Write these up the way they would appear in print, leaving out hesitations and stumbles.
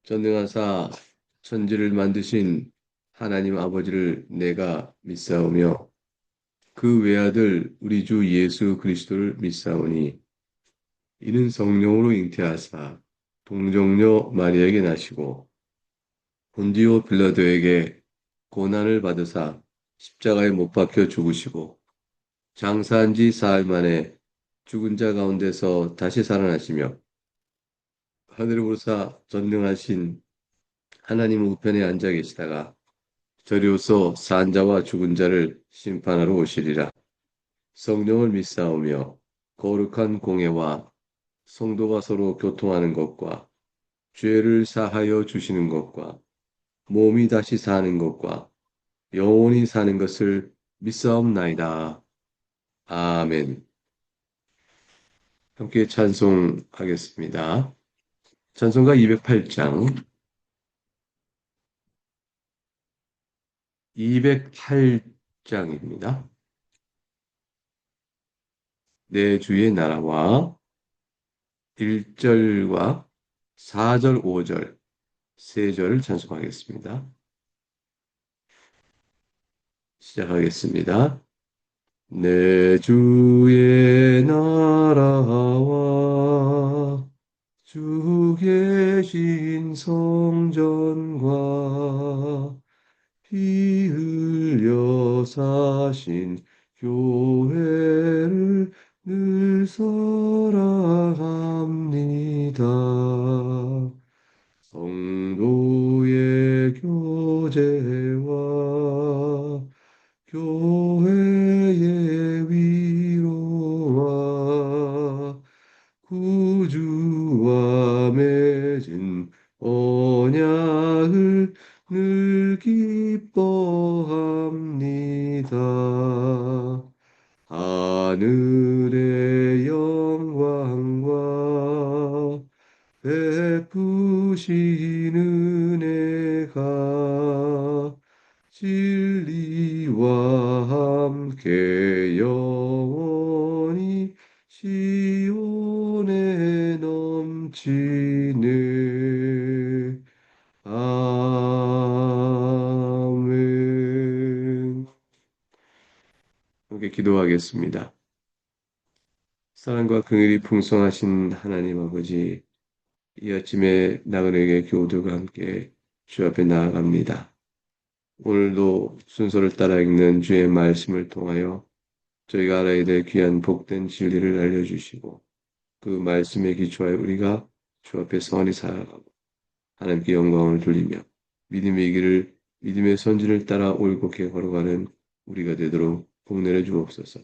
전능하사 천지를 만드신 하나님 아버지를 내가 믿사오며 그 외아들 우리 주 예수 그리스도를 믿사오니 이는 성령으로 잉태하사 동정녀 마리아에게 나시고 본디오 빌라도에게 고난을 받으사 십자가에 못 박혀 죽으시고 장사한 지 사흘 만에 죽은 자 가운데서 다시 살아나시며 하늘을 우사 전능하신 하나님 우편에 앉아 계시다가 저리로서 산 자와 죽은 자를 심판하러 오시리라. 성령을 믿사오며 거룩한 공예와 성도가 서로 교통하는 것과 죄를 사하여 주시는 것과 몸이 다시 사는 것과 영원히 사는 것을 믿사옵나이다. 아멘. 함께 찬송하겠습니다. 찬송가 208장, 208장입니다. 내 주의 나라와 1절과 4절, 5절, 3절을 찬송하겠습니다. 시작하겠습니다. 내 주의 나라와 주 계신 성전과 피 흘려 사신 교회를 늘 사랑합니다. 성도의 교제와 교회의 위로와 구주와 맺은 언약을 늘 기뻐합니다. 하늘의 영광과 베푸신 은혜가 진리와 함께 영원히 시온에 넘치네. 아멘. 함께 기도하겠습니다. 사랑과 긍휼이 풍성하신 하나님 아버지, 이 아침에 나그네의 교우들과 함께 주 앞에 나아갑니다. 오늘도 순서를 따라 읽는 주의 말씀을 통하여 저희가 알아야 될 귀한 복된 진리를 알려주시고 그 말씀에 기초하여 우리가 주 앞에 선히 살아가고 하나님께 영광을 돌리며 믿음의 길을 믿음의 선진을 따라 올곧게 걸어가는 우리가 되도록 복내려 주옵소서.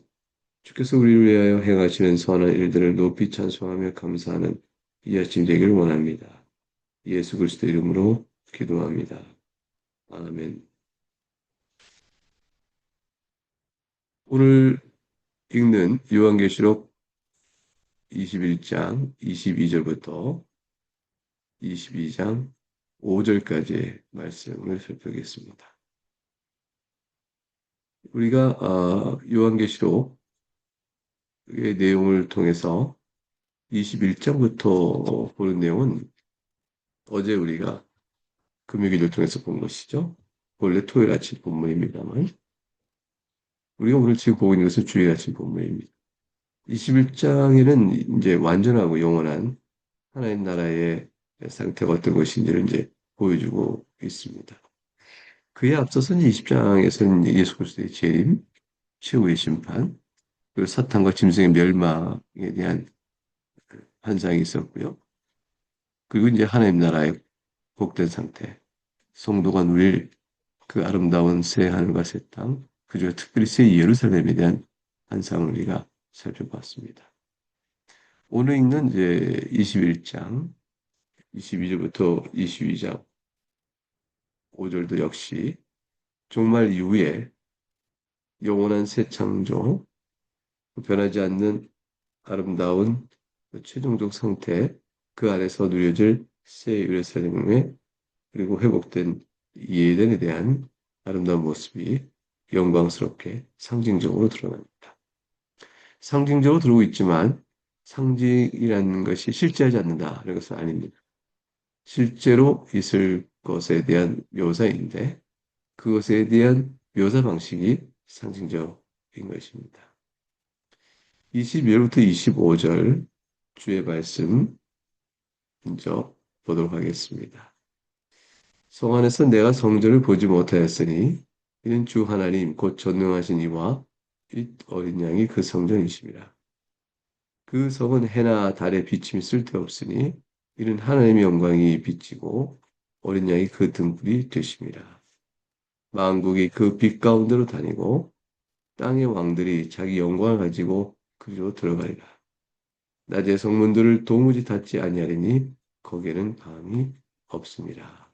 주께서 우리를 위하여 행하시는 선한 일들을 높이 찬송하며 감사하는 이 아침 되기를 원합니다. 예수 그리스도 이름으로 기도합니다. 아멘. 오늘 읽는 요한계시록 21장 22절부터 22장 5절까지의 말씀을 살펴보겠습니다. 우리가 요한계시록의 내용을 통해서 21장부터 보는 내용은 어제 우리가 금요일을 통해서 본 것이죠. 원래 토요일 아침 본문입니다만 우리가 오늘 지금 보고 있는 것은 주일 아침 본문입니다. 21장에는 이제 완전하고 영원한 하나님 나라의 상태가 어떤 것인지를 이제 보여주고 있습니다. 그에 앞서서는 20장에서는 예수 그리스도의 재림, 최후의 심판, 그리고 사탄과 짐승의 멸망에 대한 환상이 있었고요. 그리고 이제 하나님 나라의 복된 상태, 성도가 누릴 그 아름다운 새 하늘과 새 땅, 그중에 특별히 새 예루살렘에 대한 환상을 우리가 살펴봤습니다. 오늘 읽는 이제 21장, 22절부터 22장 5절도 역시 종말 이후에 영원한 새 창조, 변하지 않는 아름다운 그 최종적 상태, 그 안에서 누려질 새 예루살렘의 그리고 회복된 예덴에 대한 아름다운 모습이 영광스럽게 상징적으로 드러납니다. 상징적으로 들어오고 있지만 상징이라는 것이 실제하지 않는다. 이런 것은 아닙니다. 실제로 있을 것에 대한 묘사인데 그것에 대한 묘사 방식이 상징적인 것입니다. 21절부터 25절 주의 말씀 먼저 보도록 하겠습니다. 성 안에서 내가 성전을 보지 못하였으니 이는 주 하나님 곧 전능하신 이와 이 어린 양이 그 성전이심이라. 그 성은 해나 달의 비침이 쓸데없으니 이는 하나님의 영광이 비치고 어린 양이 그 등불이 되심이라. 만국이 그 빛 가운데로 다니고 땅의 왕들이 자기 영광을 가지고 그리로 들어가리라. 낮의 성문들을 도무지 닫지 아니하리니 거기에는 밤이 없습니다.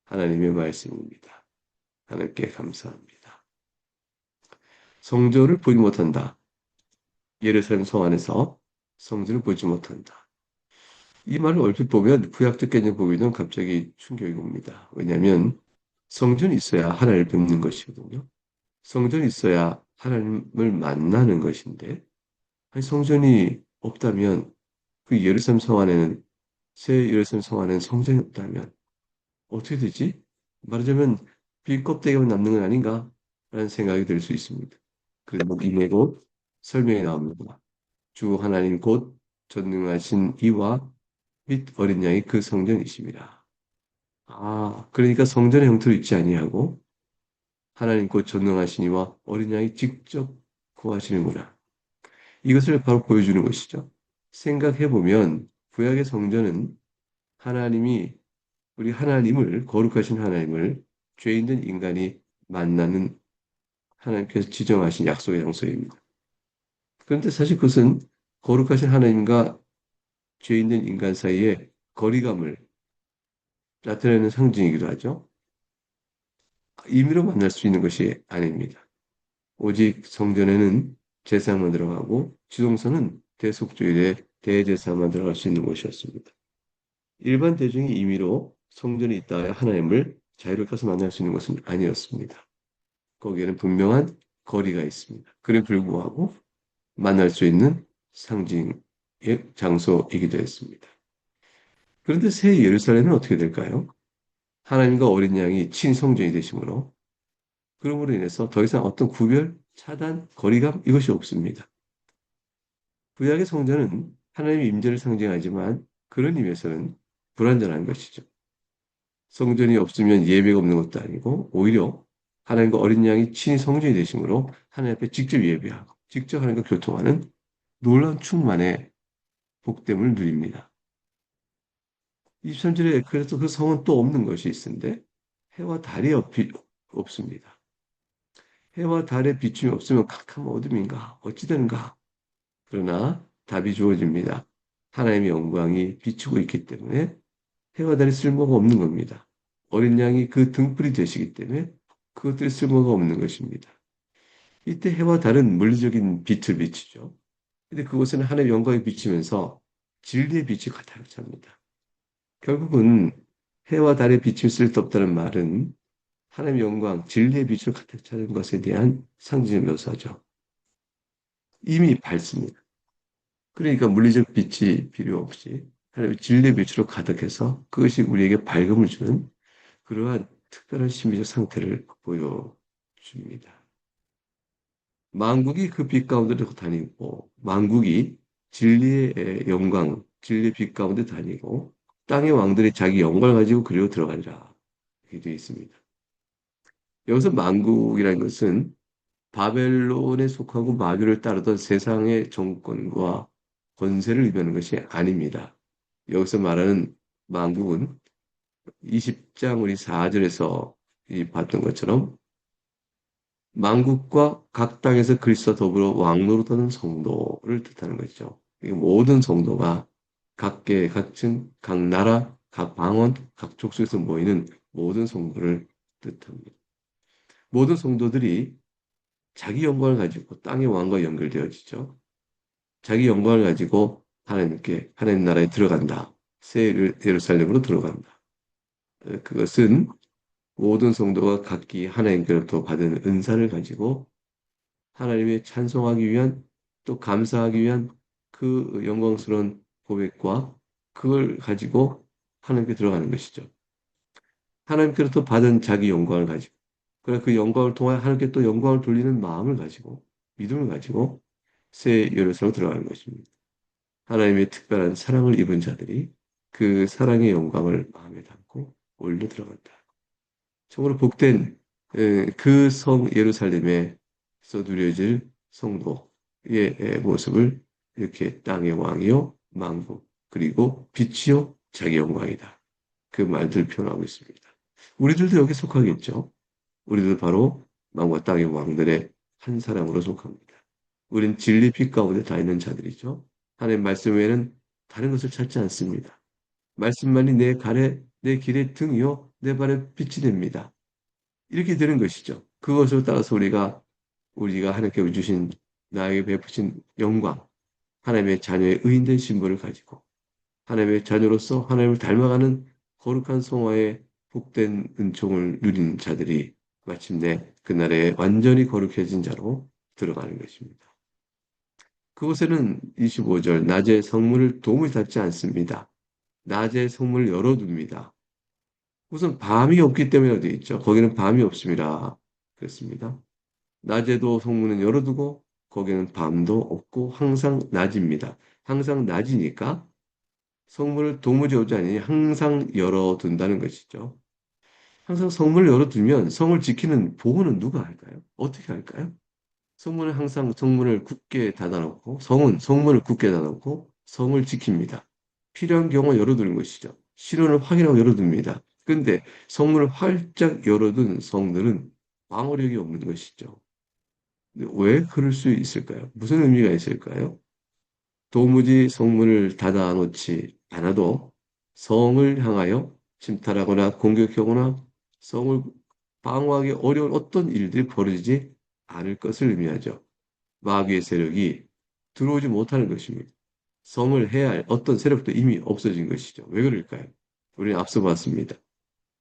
하나님의 말씀입니다. 하나님께 감사합니다. 성전을 보지 못한다. 예루살렘 성 안에서 성전을 보지 못한다. 이 말을 얼핏 보면 구약적 개념 보기는 갑자기 충격이 옵니다. 왜냐하면 성전이 있어야 하나님을 뵙는 것이거든요. 성전이 있어야 하나님을 만나는 것인데 아니, 성전이 없다면 그 예루살렘 성 안에는 새 예루살렘 성 안에는 성전이 없다면 어떻게 되지? 말하자면 빌 껍데기만 남는 건 아닌가? 라는 생각이 들 수 있습니다. 그래서 이내 곧 설명이 나옵니다. 주 하나님 곧 전능하신 이와 및 어린 양이 그 성전이십니다. 아, 그러니까 성전의 형태로 있지 아니하고 하나님 곧 전능하신 이와 어린 양이 직접 구하시는구나. 이것을 바로 보여주는 것이죠. 생각해 보면 구약의 성전은 하나님이 우리 하나님을 거룩하신 하나님을 죄인된 인간이 만나는 하나님께서 지정하신 약속의 장소입니다. 그런데 사실 그것은 거룩하신 하나님과 죄인된 인간 사이의 거리감을 나타내는 상징이기도 하죠. 임의로 만날 수 있는 것이 아닙니다. 오직 성전에는 제사만 들어가고 지동서는 대속주일에 대제사만 들어갈 수 있는 곳이었습니다. 일반 대중이 임의로 성전에 있다 하나님을 자유롭게 가서 만날 수 있는 것은 아니었습니다. 거기에는 분명한 거리가 있습니다. 그에 불구하고 만날 수 있는 상징의 장소이기도 했습니다. 그런데 새 예루살렘은 어떻게 될까요? 하나님과 어린 양이 친성전이 되심으로 그러므로 인해서 더 이상 어떤 구별, 차단, 거리감 이것이 없습니다. 구약의 성전은 하나님의 임재를 상징하지만 그런 의미에서는 불완전한 것이죠. 성전이 없으면 예배가 없는 것도 아니고 오히려 하나님과 어린 양이 친히 성전이 되심으로 하나님 앞에 직접 예배하고 직접 하나님과 교통하는 놀라운 충만의 복됨을 누립니다. 23절에 그래서 그 성은 또 없는 것이 있는데 해와 달이 없습니다. 해와 달의 비춤이 없으면 캄캄한 어둠인가? 어찌 되는가? 그러나 답이 주어집니다. 하나님의 영광이 비추고 있기 때문에 해와 달이 쓸모가 없는 겁니다. 어린 양이 그 등불이 되시기 때문에 그것들이 쓸모가 없는 것입니다. 이때 해와 달은 물리적인 빛을 비추죠. 근데 그것은 하나님의 영광이 비치면서 진리의 빛이 가득 찹니다. 결국은 해와 달의 빛을 쓸데없다는 말은 하나님의 영광, 진리의 빛을 가득 차는 것에 대한 상징의 묘사죠. 이미 밝습니다. 그러니까 물리적 빛이 필요 없이 하나님의 진리의 빛으로 가득해서 그것이 우리에게 밝음을 주는 그러한 특별한 심리적 상태를 보여줍니다. 만국이 그 빛 가운데로 다니고 만국이 진리의 영광, 진리의 빛 가운데 다니고 땅의 왕들이 자기 영광을 가지고 그리로 들어가리라 이렇게 되어 있습니다. 여기서 만국이라는 것은 바벨론에 속하고 마귀를 따르던 세상의 정권과 권세를 의미하는 것이 아닙니다. 여기서 말하는 만국은 20장 우리 4절에서 봤던 것처럼 만국과 각 땅에서 그리스도와 더불어 왕노릇하는 성도를 뜻하는 것이죠. 모든 성도가 각계, 각층, 각 나라, 각 방언, 각 족속에서 모이는 모든 성도를 뜻합니다. 모든 성도들이 자기 영광을 가지고 땅의 왕과 연결되어지죠. 자기 영광을 가지고 하나님께 하나님 나라에 들어간다. 새 예루살렘으로 들어간다. 그것은 모든 성도가 각기 하나님께로부터 받은 은사를 가지고 하나님의 찬송하기 위한 또 감사하기 위한 그 영광스러운 고백과 그걸 가지고 하나님께 들어가는 것이죠. 하나님께로부터 받은 자기 영광을 가지고, 그래 그 영광을 통하여 하나님께 또 영광을 돌리는 마음을 가지고, 믿음을 가지고 새 예루살렘으로 들어가는 것입니다. 하나님의 특별한 사랑을 입은 자들이 그 사랑의 영광을 마음에 담고 올려 들어간다. 참으로 복된 그 성 예루살렘에서 누려질 성도의 모습을 이렇게 땅의 왕이요 만국 그리고 빛이요 자기 영광이다. 그 말들 표현하고 있습니다. 우리들도 여기 속하겠죠. 우리도 바로 만국과 땅의 왕들의 한 사람으로 속합니다. 우린 진리 빛 가운데 다 있는 자들이죠. 하나님 말씀 외에는 다른 것을 찾지 않습니다. 말씀만이 내 길의 등이요, 내 발의 빛이 됩니다. 이렇게 되는 것이죠. 그것을 따라서 우리가 하나님께 주신 나에게 베푸신 영광, 하나님의 자녀의 의인된 신분을 가지고 하나님의 자녀로서 하나님을 닮아가는 거룩한 성화의 복된 은총을 누린 자들이 마침내 그날에 완전히 거룩해진 자로 들어가는 것입니다. 그곳에는 25절, 낮에 성문을 도무지 닫지 않습니다. 낮에 성문을 열어둡니다. 우선 밤이 없기 때문에 되어 있죠. 거기는 밤이 없습니다. 그렇습니다. 낮에도 성문은 열어두고 거기는 밤도 없고 항상 낮입니다. 항상 낮이니까 성문을 도무지 오지 않으니 항상 열어둔다는 것이죠. 항상 성문을 열어두면 성을 지키는 보호는 누가 할까요? 어떻게 할까요? 성문을 굳게 닫아놓고 성문을 굳게 닫아놓고 성을 지킵니다. 필요한 경우 열어두는 것이죠. 신원을 확인하고 열어둡니다. 근데 성문을 활짝 열어둔 성들은 방어력이 없는 것이죠. 근데 왜 그럴 수 있을까요? 무슨 의미가 있을까요? 도무지 성문을 닫아놓지 않아도 성을 향하여 침탈하거나 공격하거나 성을 방어하기 어려운 어떤 일들이 벌어지지 않을 것을 의미하죠. 마귀의 세력이 들어오지 못하는 것입니다. 성을 해야 할 어떤 세력도 이미 없어진 것이죠. 왜 그럴까요? 우리는 앞서 봤습니다.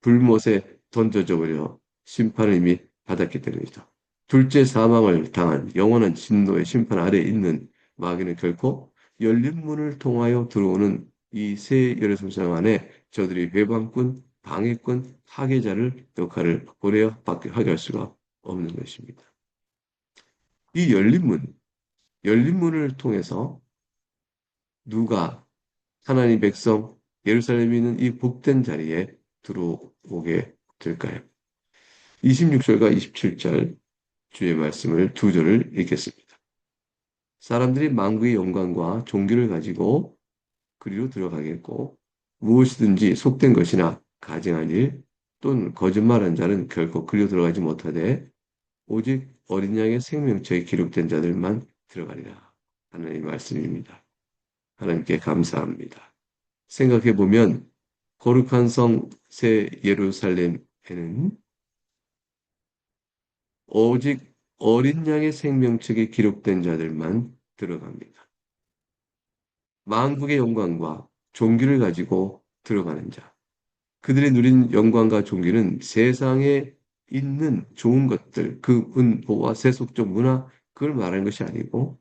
불못에 던져져 버려 심판을 이미 받았기 때문이죠. 둘째 사망을 당한 영원한 진노의 심판 아래에 있는 마귀는 결코 열린 문을 통하여 들어오는 이 새 열애성장 안에 저들이 회방꾼, 방해꾼, 파괴자를 역할을 보내어 하게 할 수가 없는 것입니다. 이 열린 문을 통해서 누가 하나님 백성 예루살렘에 있는 이 복된 자리에 들어오게 될까요? 26절과 27절 주의 말씀을 두 절을 읽겠습니다. 사람들이 만국의 영광과 종교를 가지고 그리로 들어가겠고 무엇이든지 속된 것이나 가증한 일 또는 거짓말한 자는 결코 그리로 들어가지 못하되 오직 어린 양의 생명처에 기록된 자들만 들어가리라 하나님의 말씀입니다. 하나님께 감사합니다. 생각해 보면 거룩한 성 새 예루살렘에는 오직 어린 양의 생명책에 기록된 자들만 들어갑니다. 만국의 영광과 존귀를 가지고 들어가는 자. 그들이 누린 영광과 존귀는 세상에 있는 좋은 것들, 그 은보와 세속적 문화, 그걸 말하는 것이 아니고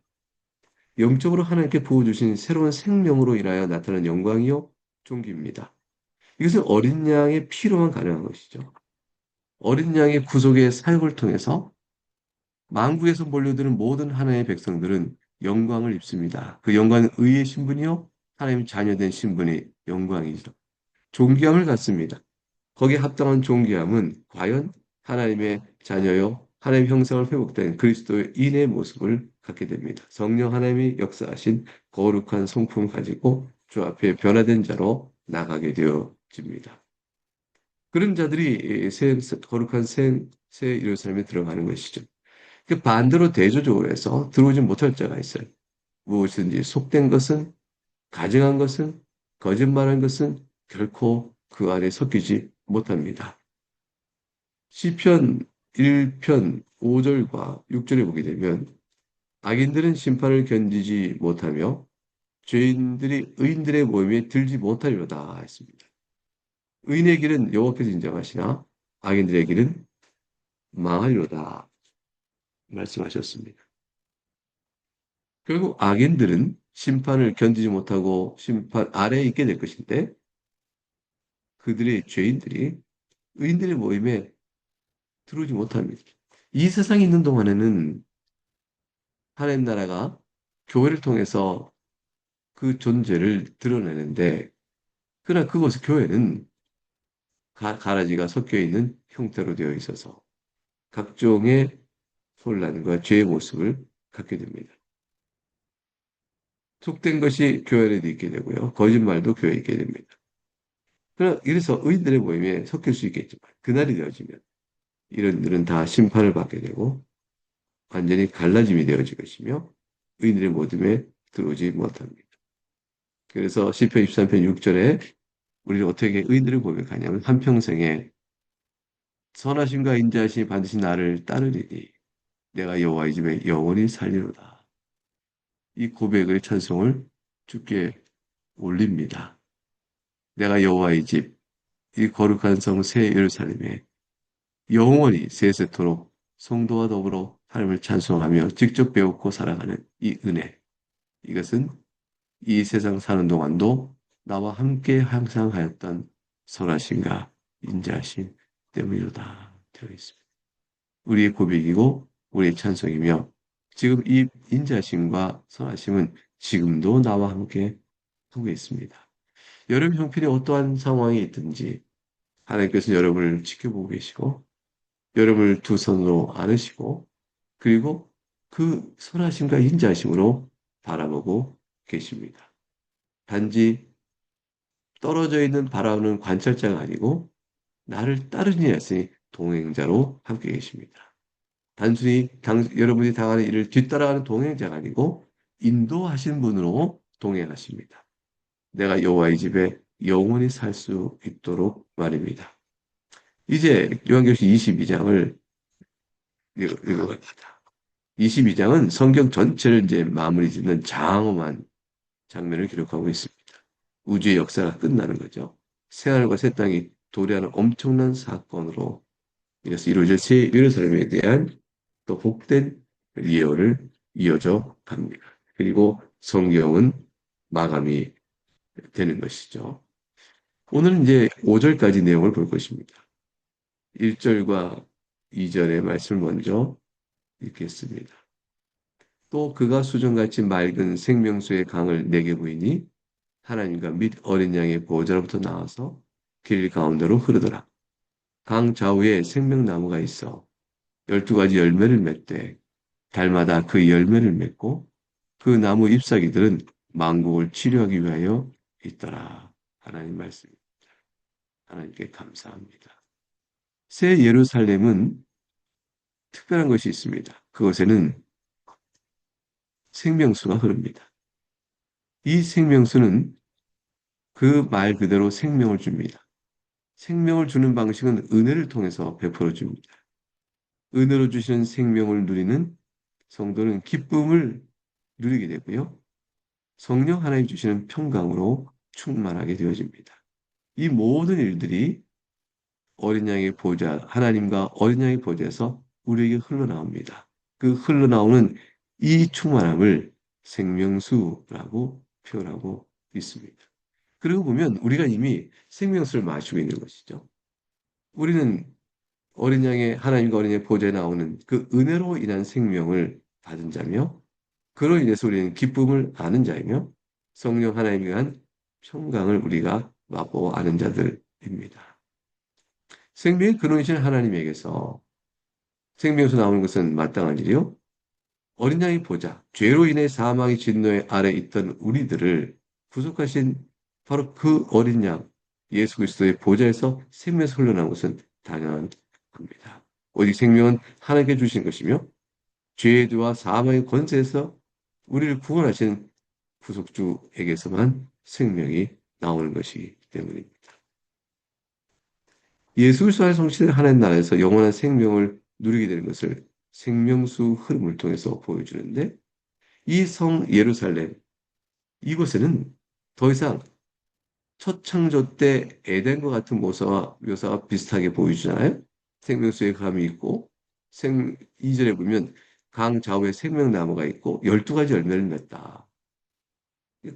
영적으로 하나님께 부어주신 새로운 생명으로 인하여 나타난 영광이요, 존귀입니다. 이것은 어린 양의 피로만 가능한 것이죠. 어린 양의 구속의 사역을 통해서 만국에서 몰려드는 모든 하나님의 백성들은 영광을 입습니다. 그 영광은 의의 신분이요, 하나님 자녀된 신분의 영광이죠. 존귀함을 갖습니다. 거기에 합당한 존귀함은 과연 하나님의 자녀요, 하나님의 형상을 회복된 그리스도의 인의 모습을 갖게 됩니다. 성령 하나님이 역사하신 거룩한 성품을 가지고 주 앞에 변화된 자로 나가게 되어집니다. 그런 자들이 거룩한 새 예루살렘에 들어가는 것이죠. 그 반대로 대조적으로 해서 들어오지 못할 자가 있어요. 무엇이든지 속된 것은, 가증한 것은, 거짓말한 것은 결코 그 안에 섞이지 못합니다. 시편 1편 5절과 6절에 보게 되면 악인들은 심판을 견디지 못하며 죄인들이 의인들의 모임에 들지 못하리로다 했습니다. 의인의 길은 여호와께서 인정하시나 악인들의 길은 망하리로다 말씀하셨습니다. 결국 악인들은 심판을 견디지 못하고 심판 아래에 있게 될 것인데 그들의 죄인들이 의인들의 모임에 들어오지 못합니다. 이 세상에 있는 동안에는 하나님 나라가 교회를 통해서 그 존재를 드러내는데, 그러나 그곳의 교회는 가라지가 섞여 있는 형태로 되어 있어서 각종의 혼란과 죄의 모습을 갖게 됩니다. 속된 것이 교회 안에도 있게 되고요. 거짓말도 교회에 있게 됩니다. 그러나 이래서 의인들의 모임에 섞일 수 있겠지만 그날이 되어지면 이런 일은 다 심판을 받게 되고 완전히 갈라짐이 되어질 것이며 의인들의 모임에 들어오지 못합니다. 그래서 시편 23편 6절에 우리는 어떻게 의인들을 고백하냐면 한평생에 선하심과 인자하심이 반드시 나를 따르리니 내가 여호와의 집에 영원히 살리로다. 이 고백의 찬송을 주께 올립니다. 내가 여호와의 집, 이 거룩한 성 새 예루살렘에 영원히 세세토록 성도와 더불어 하나님을 찬송하며 직접 배웠고 살아가는 이 은혜. 이것은 이 세상 사는 동안도 나와 함께 항상 하였던 선하심과 인자하심 때문이로다 되어 있습니다. 우리의 고백이고 우리의 찬송이며 지금 이 인자심과 선하심은 지금도 나와 함께 하고 있습니다. 여러분 형편이 어떠한 상황이 있든지 하나님께서 여러분을 지켜보고 계시고 여러분을 두 손으로 안으시고 그리고 그 선하심과 인자심으로 바라보고 계십니다. 단지 떨어져 있는 바라보는 관찰자가 아니고 나를 따르니 했으니 동행자로 함께 계십니다. 단순히 여러분이 당하는 일을 뒤따라가는 동행자가 아니고 인도하신 분으로 동행하십니다. 내가 여호와의 집에 영원히 살 수 있도록 말입니다. 이제 요한계시록 22장을 읽어갑니다. 22장은 성경 전체를 이제 마무리 짓는 장엄한 장면을 기록하고 있습니다. 우주의 역사가 끝나는 거죠. 새하늘과 새 땅이 도래하는 엄청난 사건으로 이래서 이루어질 새 예루살렘에 대한 또 복된 예언을 이어져 갑니다. 그리고 성경은 마감이 되는 것이죠. 오늘은 이제 5절까지 내용을 볼 것입니다. 1절과 2절의 말씀을 먼저 읽겠습니다. 또 그가 수정같이 맑은 생명수의 강을 내게 보이니 하나님과 및 어린 양의 보호자로부터 나와서 길 가운데로 흐르더라. 강 좌우에 생명나무가 있어 12가지 열매를 맺되 달마다 그 열매를 맺고 그 나무 잎사귀들은 만국을 치료하기 위하여 있더라. 하나님 말씀. 하나님께 감사합니다. 새 예루살렘은 특별한 것이 있습니다. 그곳에는 생명수가 흐릅니다. 이 생명수는 그 말 그대로 생명을 줍니다. 생명을 주는 방식은 은혜를 통해서 베풀어 줍니다. 은혜로 주시는 생명을 누리는 성도는 기쁨을 누리게 되고요. 성령 하나님 주시는 평강으로 충만하게 되어집니다. 이 모든 일들이 어린 양의 보좌, 하나님과 어린 양의 보좌에서 우리에게 흘러나옵니다. 그 흘러나오는 이 충만함을 생명수라고 표현하고 있습니다. 그리고 보면 우리가 이미 생명수를 마시고 있는 것이죠. 우리는 어린 양의 하나님과 어린 양의 보좌에 나오는 그 은혜로 인한 생명을 받은 자며 그로 인해서 우리는 기쁨을 아는 자이며 성령 하나님에 대한 평강을 우리가 맛보고 아는 자들입니다. 생명의 근원이신 하나님에게서 생명에서 나오는 것은 마땅한 일이요. 어린 양의 보좌, 죄로 인해 사망의 진노에 아래 있던 우리들을 구속하신 바로 그 어린 양, 예수 그리스도의 보좌에서 생명에서 흘러나온 것은 당연한 겁니다. 오직 생명은 하나님께 주신 것이며 죄의 죄와 사망의 권세에서 우리를 구원하신 구속주에게서만 생명이 나오는 것이기 때문입니다. 예수 그리스도의 성실한 하나님 나라에서 영원한 생명을 누리게 되는 것을 생명수 흐름을 통해서 보여주는데 이 성 예루살렘 이곳에는 더 이상 첫 창조 때 에덴과 같은 묘사가 비슷하게 보여주잖아요. 생명수의 감이 있고 2절에 보면 강 좌우에 생명나무가 있고 12가지 열매를 맺다.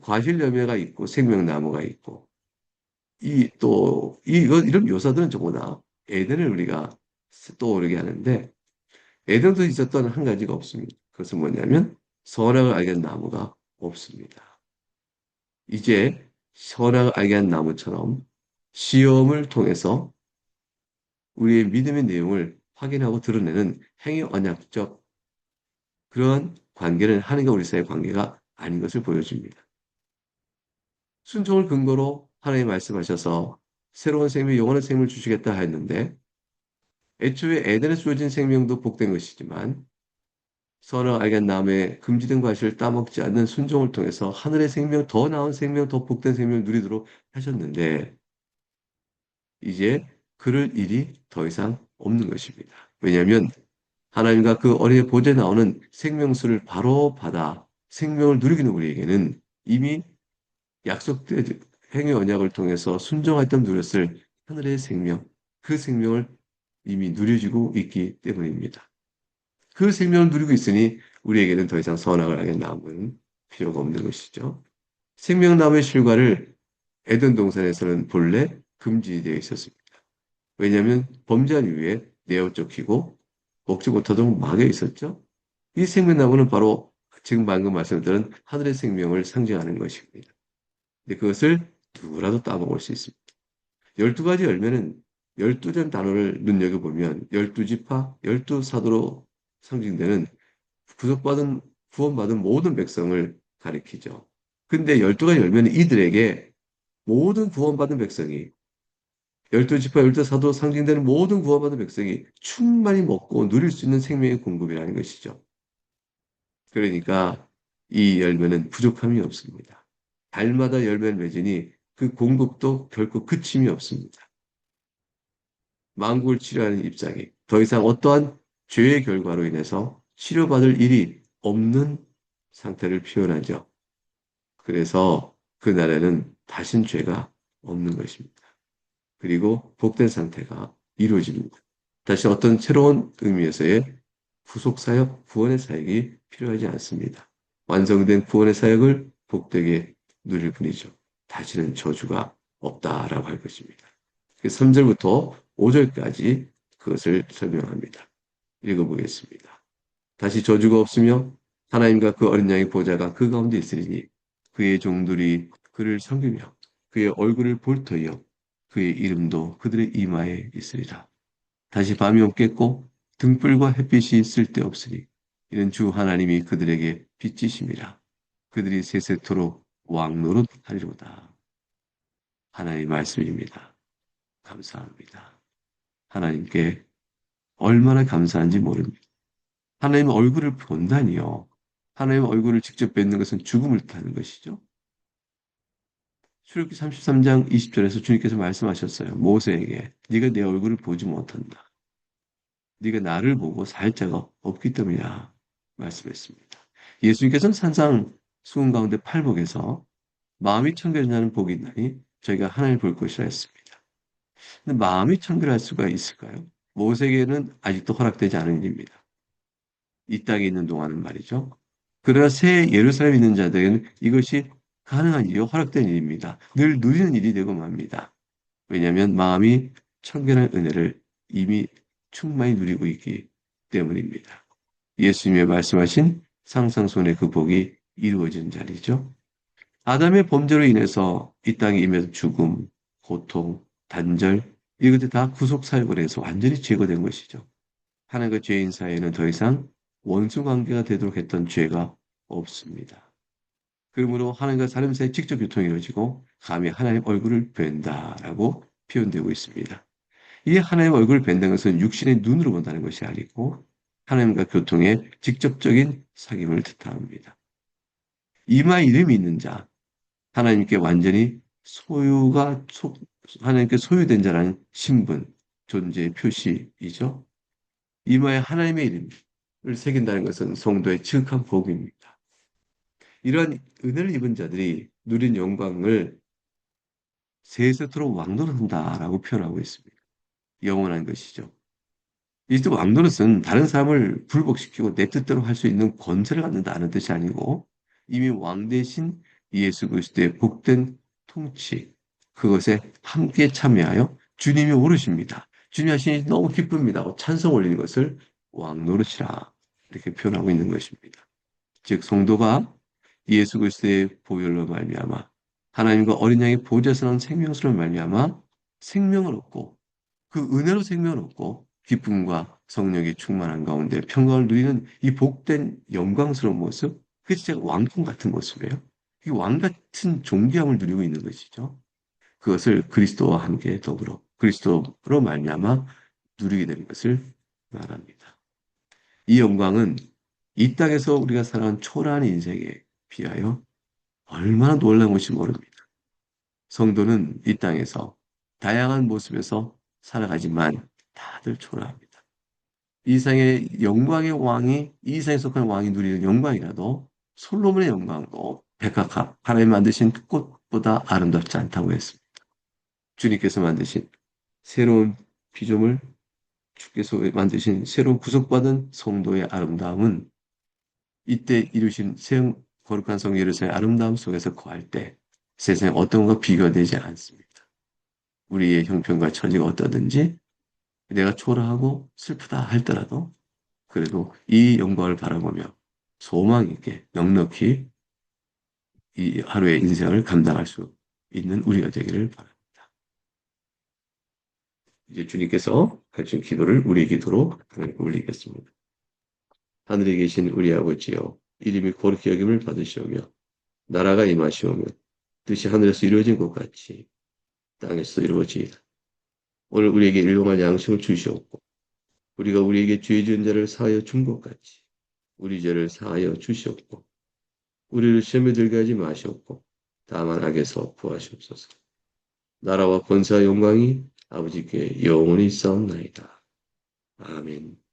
과실 열매가 있고 생명나무가 있고 이런 묘사들은 전부 에덴을 우리가 떠오르게 하는데, 에덴도 있었던 한 가지가 없습니다. 그것은 뭐냐면, 선악을 알게 한 나무가 없습니다. 이제 선악을 알게 한 나무처럼 시험을 통해서 우리의 믿음의 내용을 확인하고 드러내는 행위 언약적 그런 관계는 하나님과 우리 사이의 관계가 아닌 것을 보여줍니다. 순종을 근거로 하나님 말씀하셔서 새로운 생명, 영원한 생명을 주시겠다 했는데 애초에 에덴에서 주어진 생명도 복된 것이지만 선을 알게 한 다음에 금지된 과실을 따먹지 않는 순종을 통해서 하늘의 생명, 더 나은 생명, 더 복된 생명을 누리도록 하셨는데 이제 그럴 일이 더 이상 없는 것입니다. 왜냐하면 하나님과 그 어린의 보좌에 나오는 생명수를 바로 받아 생명을 누리는 우리에게는 이미 약속된 행위 언약을 통해서 순종했던 누렸을 하늘의 생명, 그 생명을 이미 누려지고 있기 때문입니다. 그 생명을 누리고 있으니 우리에게는 더 이상 선악을 하게 남은 필요가 없는 것이죠. 생명나무의 실과를 에덴 동산에서는 본래 금지되어 있었습니다. 왜냐하면 범죄한 이후에 내어 쫓기고 먹지 못하도록 막여 있었죠. 이 생명나무는 바로 지금 방금 말씀드린 하늘의 생명을 상징하는 것입니다. 근데 그것을 누구라도 따먹을 수 있습니다. 12가지 열매는 12전 단어를 눈여겨보면 12지파, 12사도로 상징되는 구속받은, 구원받은 모든 백성을 가리키죠. 근데 12가지 열매는 이들에게 모든 구원받은 백성이 12지파, 12사도로 상징되는 모든 구원받은 백성이 충만히 먹고 누릴 수 있는 생명의 공급이라는 것이죠. 그러니까 이 열매는 부족함이 없습니다. 달마다 열매를 맺으니 그 공급도 결코 그침이 없습니다. 만국을 치료하는 입장이 더 이상 어떠한 죄의 결과로 인해서 치료받을 일이 없는 상태를 표현하죠. 그래서 그 날에는 다신 죄가 없는 것입니다. 그리고 복된 상태가 이루어집니다. 다시 어떤 새로운 의미에서의 구속사역, 구원의 사역이 필요하지 않습니다. 완성된 구원의 사역을 복되게 누릴 뿐이죠. 다시는 저주가 없다라고 할 것입니다. 3절부터 5절까지 그것을 설명합니다. 읽어보겠습니다. 다시 저주가 없으며 하나님과 그 어린 양의 보좌가 그 가운데 있으리니 그의 종들이 그를 섬기며 그의 얼굴을 볼 터이요 그의 이름도 그들의 이마에 있으리라. 다시 밤이 없겠고 등불과 햇빛이 쓸데없으니 이는 주 하나님이 그들에게 빛이심이라. 그들이 세세토록 왕노릇하리로다. 하나님의 말씀입니다. 감사합니다. 하나님께 얼마나 감사한지 모릅니다. 하나님의 얼굴을 본다니요. 하나님의 얼굴을 직접 뵙는 것은 죽음을 뜻하는 것이죠. 출애굽기 33장 20절에서 주님께서 말씀하셨어요. 모세에게 네가 내 얼굴을 보지 못한다. 네가 나를 보고 살 자가 없기 때문이야. 말씀했습니다. 예수님께서는 산상 수훈 가운데 팔복에서 마음이 청결하는 복이 있나니 저희가 하나님을 볼 것이라 했습니다. 근데 마음이 청결할 수가 있을까요? 모세에게는 아직도 허락되지 않은 일입니다. 이 땅에 있는 동안은 말이죠. 그러나 새 예루살렘에 있는 자들에게는 이것이 가능한 일이요, 허락된 일입니다. 늘 누리는 일이 되고 맙니다. 왜냐하면 마음이 청결한 은혜를 이미 충만히 누리고 있기 때문입니다. 예수님의 말씀하신 상상손의 그 복이 이루어진 자리죠. 아담의 범죄로 인해서 이 땅에 임해서 죽음, 고통, 단절, 이것들 다 구속 사역을 해서 완전히 제거된 것이죠. 하나님과 죄인 사이에는 더 이상 원수 관계가 되도록 했던 죄가 없습니다. 그러므로 하나님과 사람 사이 직접 교통이 이루어지고 감히 하나님 얼굴을 뵌다라고 표현되고 있습니다. 이 하나님 얼굴을 뵌다는 것은 육신의 눈으로 본다는 것이 아니고 하나님과 교통의 직접적인 사귐을 뜻합니다. 이마에 이름이 있는 자, 하나님께 완전히 하나님께 소유된 자라는 신분, 존재의 표시이죠. 이마에 하나님의 이름을 새긴다는 것은 성도의 지극한 복입니다. 이러한 은혜를 입은 자들이 누린 영광을 세세토록 왕노릇한다라고 표현하고 있습니다. 영원한 것이죠. 이때 왕노릇은 다른 사람을 불복시키고 내 뜻대로 할 수 있는 권세를 갖는다는 뜻이 아니고 이미 왕 대신 예수 그리스도의 복된 통치, 그것에 함께 참여하여 주님이 오르십니다. 주님 하시니 너무 기쁩니다 하고 찬송 올리는 것을 왕 노릇이라 이렇게 표현하고 있는 것입니다. 즉 성도가 예수 그리스도의 보혈로 말미암아 하나님과 어린 양의 보좌에서 나온 생명수로 말미암아 생명을 얻고 그 은혜로 생명을 얻고 기쁨과 성령이 충만한 가운데 평강을 누리는 이 복된 영광스러운 모습, 그게 진짜 왕궁 같은 모습이에요. 이 왕 같은 존귀함을 누리고 있는 것이죠. 그것을 그리스도와 함께 더불어 그리스도로 말미암아 누리게 되는 것을 말합니다. 이 영광은 이 땅에서 우리가 살아간 초라한 인생에 비하여 얼마나 놀라운 것이 모릅니다. 성도는 이 땅에서 다양한 모습에서 살아가지만 다들 초라합니다. 이 세상의 영광의 왕이 이 세상에 속한 왕이 누리는 영광이라도 솔로몬의 영광도 백합화 하나님 만드신 꽃보다 아름답지 않다고 했습니다. 주님께서 만드신 새로운 피조물, 주께서 만드신 새로운 구속받은 성도의 아름다움은 이때 이루신 새 거룩한 성 예루살렘의 아름다움 속에서 거할 때 세상에 어떤 것과 비교되지 않습니다. 우리의 형편과 처지가 어떠든지 내가 초라하고 슬프다 할더라도 그래도 이 영광을 바라보며 소망 있게 넉넉히 이 하루의 인생을 감당할 수 있는 우리가 되기를 바랍니다. 이제 주님께서 가르친 기도를 우리 기도로 올리겠습니다. 하늘에 계신 우리 아버지여, 이름이 거룩히 여김을 받으시오며 나라가 임하시오며 뜻이 하늘에서 이루어진 것 같이 땅에서 이루어지이다. 오늘 우리에게 일용할 양식을 주시옵고 우리가 우리에게 죄 지은 자를 사하여 준 것 같이 우리 죄를 사하여 주시옵고 우리를 시험에 들게 하지 마시옵고 다만 악에서 구하시옵소서. 나라와 권세와 영광이 아버지께 영원히 있사옵나이다. 아멘.